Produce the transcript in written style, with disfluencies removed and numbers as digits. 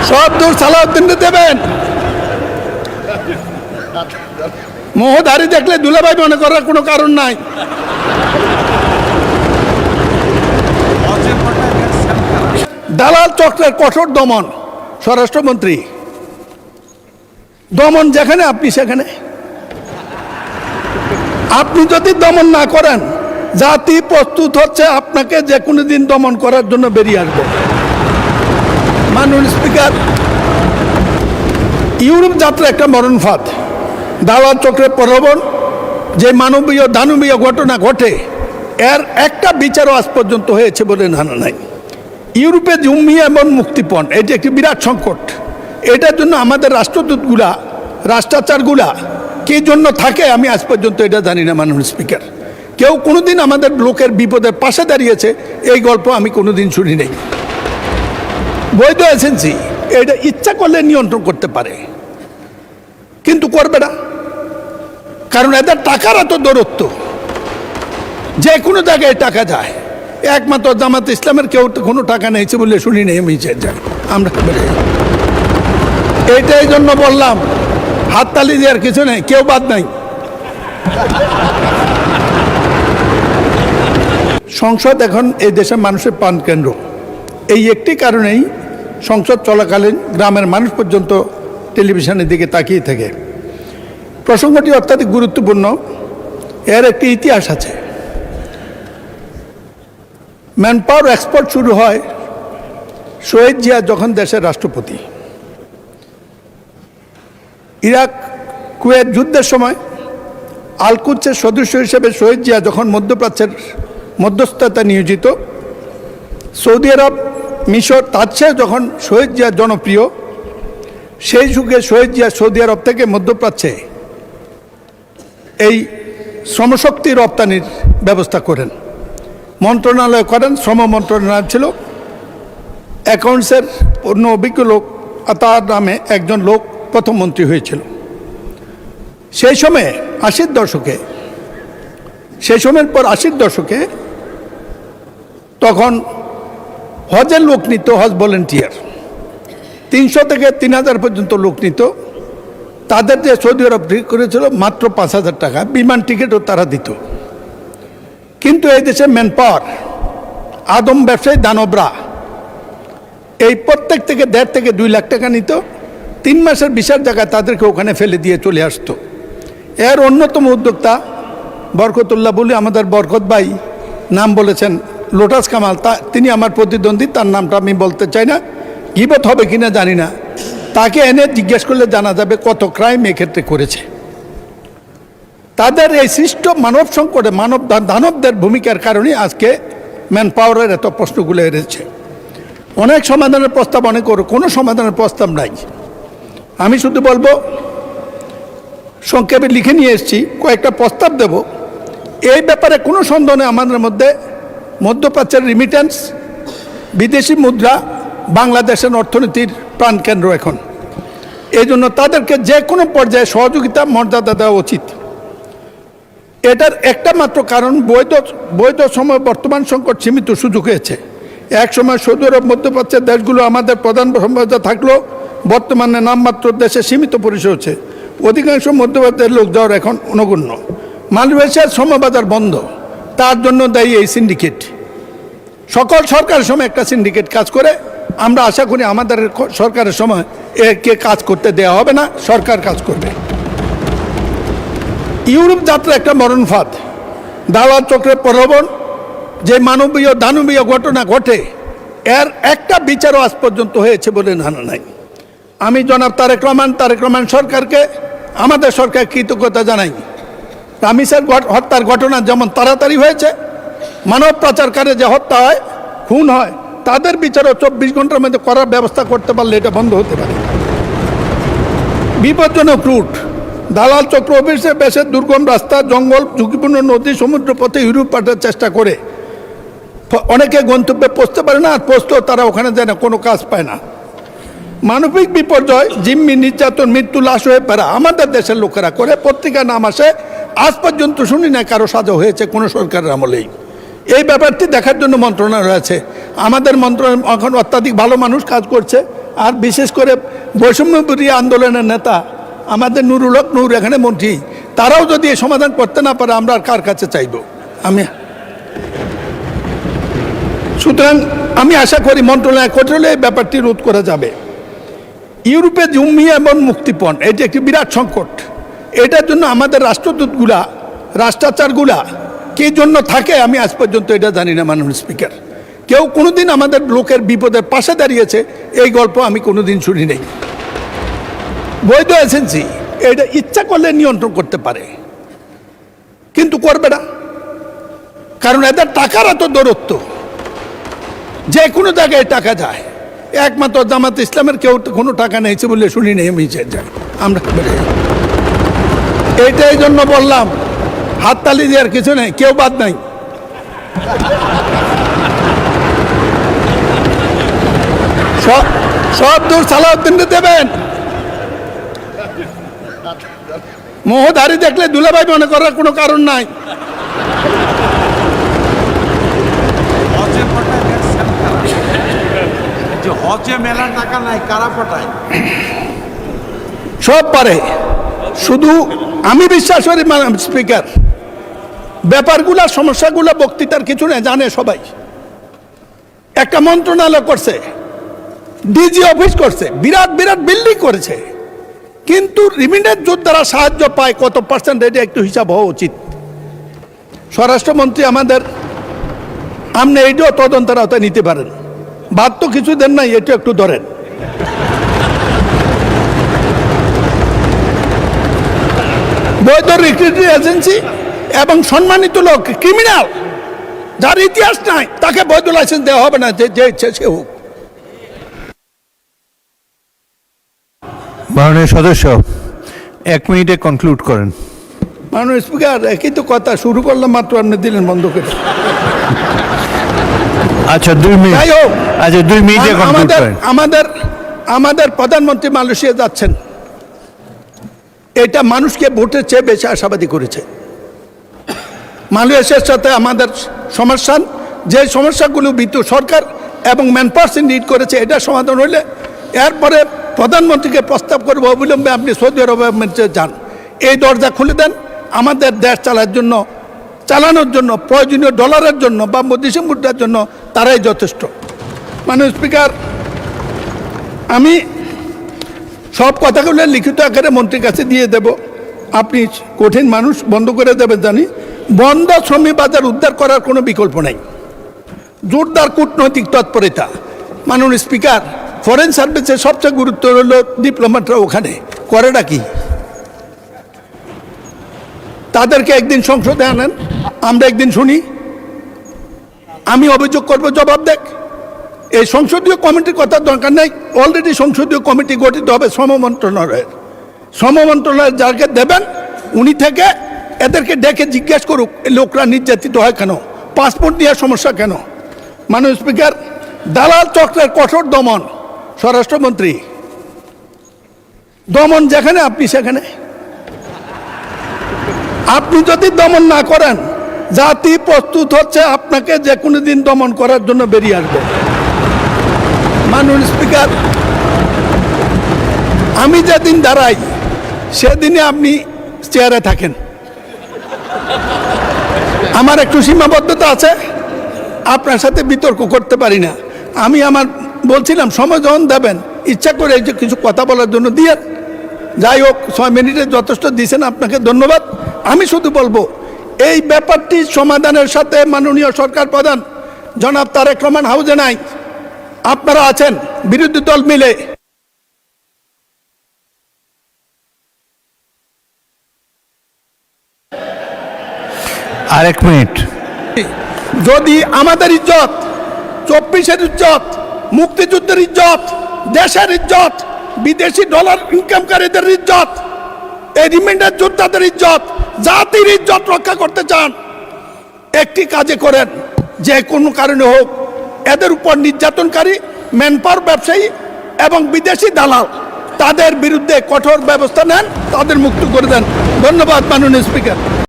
সব দূর সালাউদ্দিনকে দেবেন। মোহধারী দেখলে দুলাভাই মনে করার কোনো কারণ নাই। দালাল চক্রের কঠোর দমন, স্বরাষ্ট্রমন্ত্রী দমন যেখানে আপনি সেখানে। আপনি যদি দমন না করেন, জাতি প্রস্তুত হচ্ছে আপনাকে যে কোনো দিন দমন করার জন্য বেরিয়ে আসবে। মাননীয় স্পিকার, ইউরোপ যাত্রা একটা মরণ ফাঁদ। দালাল চক্রের প্রলোভন, যে মানবীয় দানবীয় ঘটনা ঘটে এর একটা বিচারও আজ পর্যন্ত হয়েছে বলে জানা নাই। ইউরোপে জমি এবং মুক্তিপণ এটি একটি বিরাট সংকট। এটার জন্য আমাদের রাষ্ট্রদূতগুলা, রাষ্ট্রাচারগুলা কী জন্য থাকে আমি আজ পর্যন্ত এটা জানি না। মাননীয় স্পিকার, কেউ কোনোদিন আমাদের লোকের বিপদের পাশে দাঁড়িয়েছে এই গল্প আমি কোনোদিন শুনি নাই। বৈধ এজেন্সি এটা ইচ্ছা করলে নিয়ন্ত্রণ করতে পারে, কিন্তু করবে না, কারণ এদের টাকার এত দৌরত্ব, যে কোনো জায়গায় টাকা যায়। একমাত্র জামাত ইসলামের কেউ তো কোনো টাকা নেইছে বলে শুনি নেই আমি আমরা। এইটাই জন্য বললাম হাততালি দেওয়ার কিছু নেই, কেউ বাদ নাই। সংসদ এখন এই দেশের মানুষের প্রাণ কেন্দ্র। এই একটি কারণেই সংসদ চলাকালীন গ্রামের মানুষ পর্যন্ত টেলিভিশনের দিকে তাকিয়ে থাকে। প্রসঙ্গটি অত্যাধিক গুরুত্বপূর্ণ। এর একটি ইতিহাস আছে। ম্যান পাওয়ার এক্সপোর্ট শুরু হয় শহীদ জিয়া যখন দেশের রাষ্ট্রপতি। ইরাক কুয়েত যুদ্ধের সময় আল-কুদসের সদস্য হিসেবে শহীদ জিয়া যখন মধ্যপ্রাচ্যের মধ্যস্থতা নিয়োজিত, সৌদি আরব, মিশর, তার চেয়ে যখন শহীদ জিয়া জনপ্রিয়, সেই যুগে শহীদ জিয়া সৌদি আরব থেকে মধ্যপ্রাচ্যে এই শ্রমশক্তি রপ্তানির ব্যবস্থা করেন, মন্ত্রণালয় করেন। শ্রম মন্ত্রণালয় ছিল। অ্যাকাউন্টসের অন্য অভিজ্ঞ লোক তার নামে একজন লোক প্রথম মন্ত্রী হয়েছিল। সেই সময়ে 80-র দশকে, সেই সময়ের পর 80-র দশকে তখন হজের লোক নিত, হজ ভলেন্টিয়ার 300 থেকে 3000 পর্যন্ত লোক নিত। তাদের যে সৌদি আরব ঠিক করেছিল মাত্র 5000 টাকা, বিমান টিকিটও তারা দিত। কিন্তু এই দেশে ম্যান পাওয়ার, আদম ব্যবসায়ী দানবরা এই প্রত্যেক থেকে 1.5 থেকে 2 লাখ টাকা নিত। 3 মাসের ভিসার জায়গায় তাদেরকে ওখানে ফেলে দিয়ে চলে আসতো। এর অন্যতম উদ্যোক্তা বরকতুল্লাহ বলে আমাদের বরকত ভাই নাম বলেছেন, লোটাস কামাল, তিনি আমার প্রতিদ্বন্দ্বী, তার নামটা আমি বলতে চাই না, গীবত হবে কিনা জানি না। তাকে এনে জিজ্ঞেস করলে জানা যাবে কত ক্রাইম এক্ষেত্রে করেছে। তাদের এই সৃষ্ট মানব সংকটে দানবদের ভূমিকার কারণে আজকে ম্যান পাওয়ারের এত প্রশ্নগুলো এসেছে। অনেক সমাধানের প্রস্তাব অনেক, কোনো সমাধানের প্রস্তাব নাই। আমি শুধু বলবো, সংক্ষেপে লিখে নিয়ে এসেছি, কয়েকটা প্রস্তাব দেব। এই ব্যাপারে কোনো সন্দেহ নেই, আমাদের মধ্যে মধ্যপ্রাচ্যের রিমিটেন্স, বিদেশি মুদ্রা বাংলাদেশের অর্থনীতির প্রাণকেন্দ্র এখন। এই জন্য তাদেরকে যে কোনো পর্যায়ে সহযোগিতা, মর্যাদা দেওয়া উচিত। এটার একটা মাত্র কারণ, বৈধ সময় বর্তমান সংকট সীমিত সুযোগ হয়েছে। এক সময় সৌদি আরব, মধ্যপ্রাচ্যের দেশগুলো আমাদের প্রধান সম্ভাবনা থাকলেও বর্তমানে নামমাত্র দেশে সীমিত পরিসর হচ্ছে। অধিকাংশ মধ্যপ্রাচ্যের লোক যাওয়ার এখন নগণ্য। মালয়েশিয়ার শ্রমবাজার বন্ধ, তার জন্য দায়ী এই সিন্ডিকেট। সকল সরকারের সময় একটা সিন্ডিকেট কাজ করে। আমরা আশা করি আমাদের সরকারের সময় একে কাজ করতে দেওয়া হবে না, সরকার কাজ করবে। ইউরোপ যাত্রা একটা মরণ ফাঁদ। দালাল চক্রের প্রলোভন, যে মানবীয় দানবীয় ঘটনা ঘটে এর একটা বিচারও আজ পর্যন্ত হয়েছে বলে জানা নাই। আমি জনাব তারেক রহমান সরকারকে, আমাদের সরকার কৃতজ্ঞতা জানাই। রামিসের হত্যার ঘটনা যেমন তাড়াতাড়ি হয়েছে, মানব পাচারকারী যে হত্যা হয়, খুন হয়, তাদের বিচারও 24 ঘন্টার মধ্যে করার ব্যবস্থা করতে পারলে এটা বন্ধ হতে পারে। বিপজ্জনক রুট, দালাল চক্র অফিসে বেশের দুর্গম রাস্তা, জঙ্গল, ঝুঁকিপূর্ণ নদী, সমুদ্র পথে ইউরোপ পাঠার চেষ্টা করে। অনেকে গন্তব্যে পৌঁছতে পারে না, আর পৌঁছতেও তারা ওখানে যায় না, কোনো কাজ পায় না। মানবিক বিপর্যয়, জিম্মি, নির্যাতন, মৃত্যু, লাশ হয়ে ফেরা আমাদের দেশের লোকেরা করে। পত্রিকা নাম আসে, আজ পর্যন্ত শুনি না কারো সাজা হয়েছে কোনো সরকারের আমলেই। এই ব্যাপারটি দেখার জন্য মন্ত্রণালয় আছে। আমাদের মন্ত্রণালয় এখন অত্যাধিক ভালো মানুষ কাজ করছে, আর বিশেষ করে বৈষম্যবিরোধী আন্দোলনের নেতা আমাদের নুরুল হক নূর এখানে মন্ত্রী, তারাও যদি এই সমাধান করতে না পারে আমরা আর কার কাছে চাইব? সুতরাং আমি আশা করি মন্ত্রণালয় করলে এই ব্যাপারটি রোধ করা যাবে। ইউরোপে জমি এবং মুক্তিপণ এটি একটি বিরাট সংকট। এটার জন্য আমাদের রাষ্ট্রদূতগুলা, রাষ্ট্রাচারগুলা কে জন্য থাকে আমি আজ পর্যন্ত এটা জানি না। মাননীয় স্পিকার, কেউ কোনোদিন আমাদের লোকের বিপদের পাশে দাঁড়িয়েছে এই গল্প আমি কোনোদিন শুনি নাই। বৈধ এজেন্সি এটা ইচ্ছা করলে নিয়ন্ত্রণ করতে পারে, কিন্তু করবে না, কারণ এদের টাকার এত দূরত্ব, যে কোনো জায়গায় টাকা যায়। একমাত্র জামাত ইসলামের কেউ কোনো টাকা নেইছে বলে শুনি নেই আমি আমরা এইটাই জন্য বললাম হাততালি দেওয়ার কিছু নেই, কেউ বাদ নাই। সব দূর সালাউদ্দিনকে দেবেন। মোহধারী দেখলে দুলাভাই মনে করার কোনো কারণ নাই। হজে মেলার টাকা নাই, কারা পাঠায়? সব পারে, শুধু আমি বিশ্বাস করি স্পিকার ব্যাপারগুলা সমস্যাগুলো বক্তৃতার কিছু নেই, জানে সবাই। একটা মন্ত্রণালয় করছে, ডিজি অফিস করছে, বিরাট বিরাট বিল্ডিং করেছে, কিন্তু রিমিটেন্স যোদ্ধারা সাহায্য পায় কত পার্সেন্ট, এটা একটু হিসাব হওয়া উচিত। স্বরাষ্ট্রমন্ত্রী আমাদের, আপনি এইটাও তদন্তের আওতায় নিতে পারেন। বাদ তো কিছু দেন নাই, এটা একটু ধরেন। বৈধ রিক্রুটিং এজেন্সি এবং সম্মানিত লোক ক্রিমিনাল যার ইতিহাস নাই তাকে বৈধ লাইসেন্স দেওয়া হবে না, যে ইচ্ছে সে হোক। মাননীয় সদস্য 1 মিনিটে কনক্লুড করেন। মাননীয় স্পিকার, একই তো কথা শুরু করলাম মাত্র, আপনি দিলেন বন্ধ করে। আচ্ছা 2 মিনিট, যাই হোক, আচ্ছা 2 মিনিটে কনক্লুড করেন। আমাদের প্রধানমন্ত্রী মালয়েশিয়া যাচ্ছেন, এটা মানুষকে ভোটের চেয়ে বেশি আশাবাদী করেছে। মালয়েশিয়ার সাথে আমাদের সমস্যা, যে সমস্যাগুলো বিদ্যুৎ সরকার এবং ম্যানপাওয়ার নিড করেছে, এটা সমাধান হইলে এরপরে প্রধানমন্ত্রীকে প্রস্তাব করবো অবিলম্বে আপনি সৌদি আরবে যান, এই দরজা খুলে দেন। আমাদের দেশ চালানোর জন্য প্রয়োজনীয় ডলারের জন্য বা বৈদেশিক মুদ্রার জন্য তারাই যথেষ্ট। মাননীয় স্পিকার, আমি সব কথাগুলো লিখিত আকারে মন্ত্রীর কাছে দিয়ে দেব। আপনি কঠিন মানুষ, বন্ধ করে দেবেন জানি। বন্ধ শ্রমিক বাজার উদ্ধার করার কোনো বিকল্প নেই, জোরদার কূটনৈতিক তৎপরতা। মাননীয় স্পিকার, ফরেন সার্ভিসের সবচেয়ে গুরুত্ব হলো ডিপ্লোম্যাটরা ওখানে করেটা কি, তাদেরকে একদিন সংসদে আনেন, আমরা একদিন শুনি, আমি অভিযোগ করব, জবাব দেখ। এই সংসদীয় কমিটির কথা দরকার নেই, অলরেডি সংসদীয় কমিটি গঠিত হবে শ্রম মন্ত্রণালয়ের যাকে দেবেন উনি থেকে এদেরকে ডেকে জিজ্ঞেস করুক লোকরা নির্যাতিত হয় কেন, পাসপোর্ট নেওয়ার সমস্যা কেন। মাননীয় স্পিকার, দালাল চক্রের কঠোর দমন, স্বরাষ্ট্রমন্ত্রী দমন যেখানে আপনি সেখানে। আপনি যদি দমন না করেন, জাতি প্রস্তুত হচ্ছে আপনাকে যে কোনো দিন দমন করার জন্য বেরিয়ে আসবে। মাননীয় স্পিকার, আমি যেদিন দাঁড়াই সেদিনে আপনি চেয়ারে থাকেন। আমার একটু সীমাবদ্ধতা আছে, আপনার সাথে বিতর্ক করতে পারি না। আমি বলছিলাম সময় যখন দেবেন ইচ্ছা করে এই যে কিছু কথা বলার জন্য দিয়ে, যাই হোক 6 মিনিটে যথেষ্ট দিয়েছেন, আপনাকে ধন্যবাদ। আমি শুধু বলবো এই ব্যাপারটি সমাধানের সাথে মাননীয় সরকার প্রধান জনাব তারেক রহমান হাউজে নাই, আপনারা আছেন বিরোধী দল মিলে। আর 1 মিনিট। যদি আমাদের ইজ্জত, 24-এর ইজ্জত, মুক্তিযুদ্ধের ইজ্জত, দেশের ইজ্জত, বিদেশি ডলার ইনকামকারীদের ইজ্জত, এই রিমাইন্ডার যোদ্ধাদের ইজ্জত, জাতির ইজ্জত রক্ষা করতে চান, একটি কাজে করেন, যে কোনো কারণে হোক এদের উপর নির্যাতনকারী ম্যানপাওয়ার ব্যবসায়ী এবং বিদেশি দালাল তাদের বিরুদ্ধে কঠোর ব্যবস্থা নেন, তাদের মুক্ত করে দেন। ধন্যবাদ মাননীয় স্পিকার।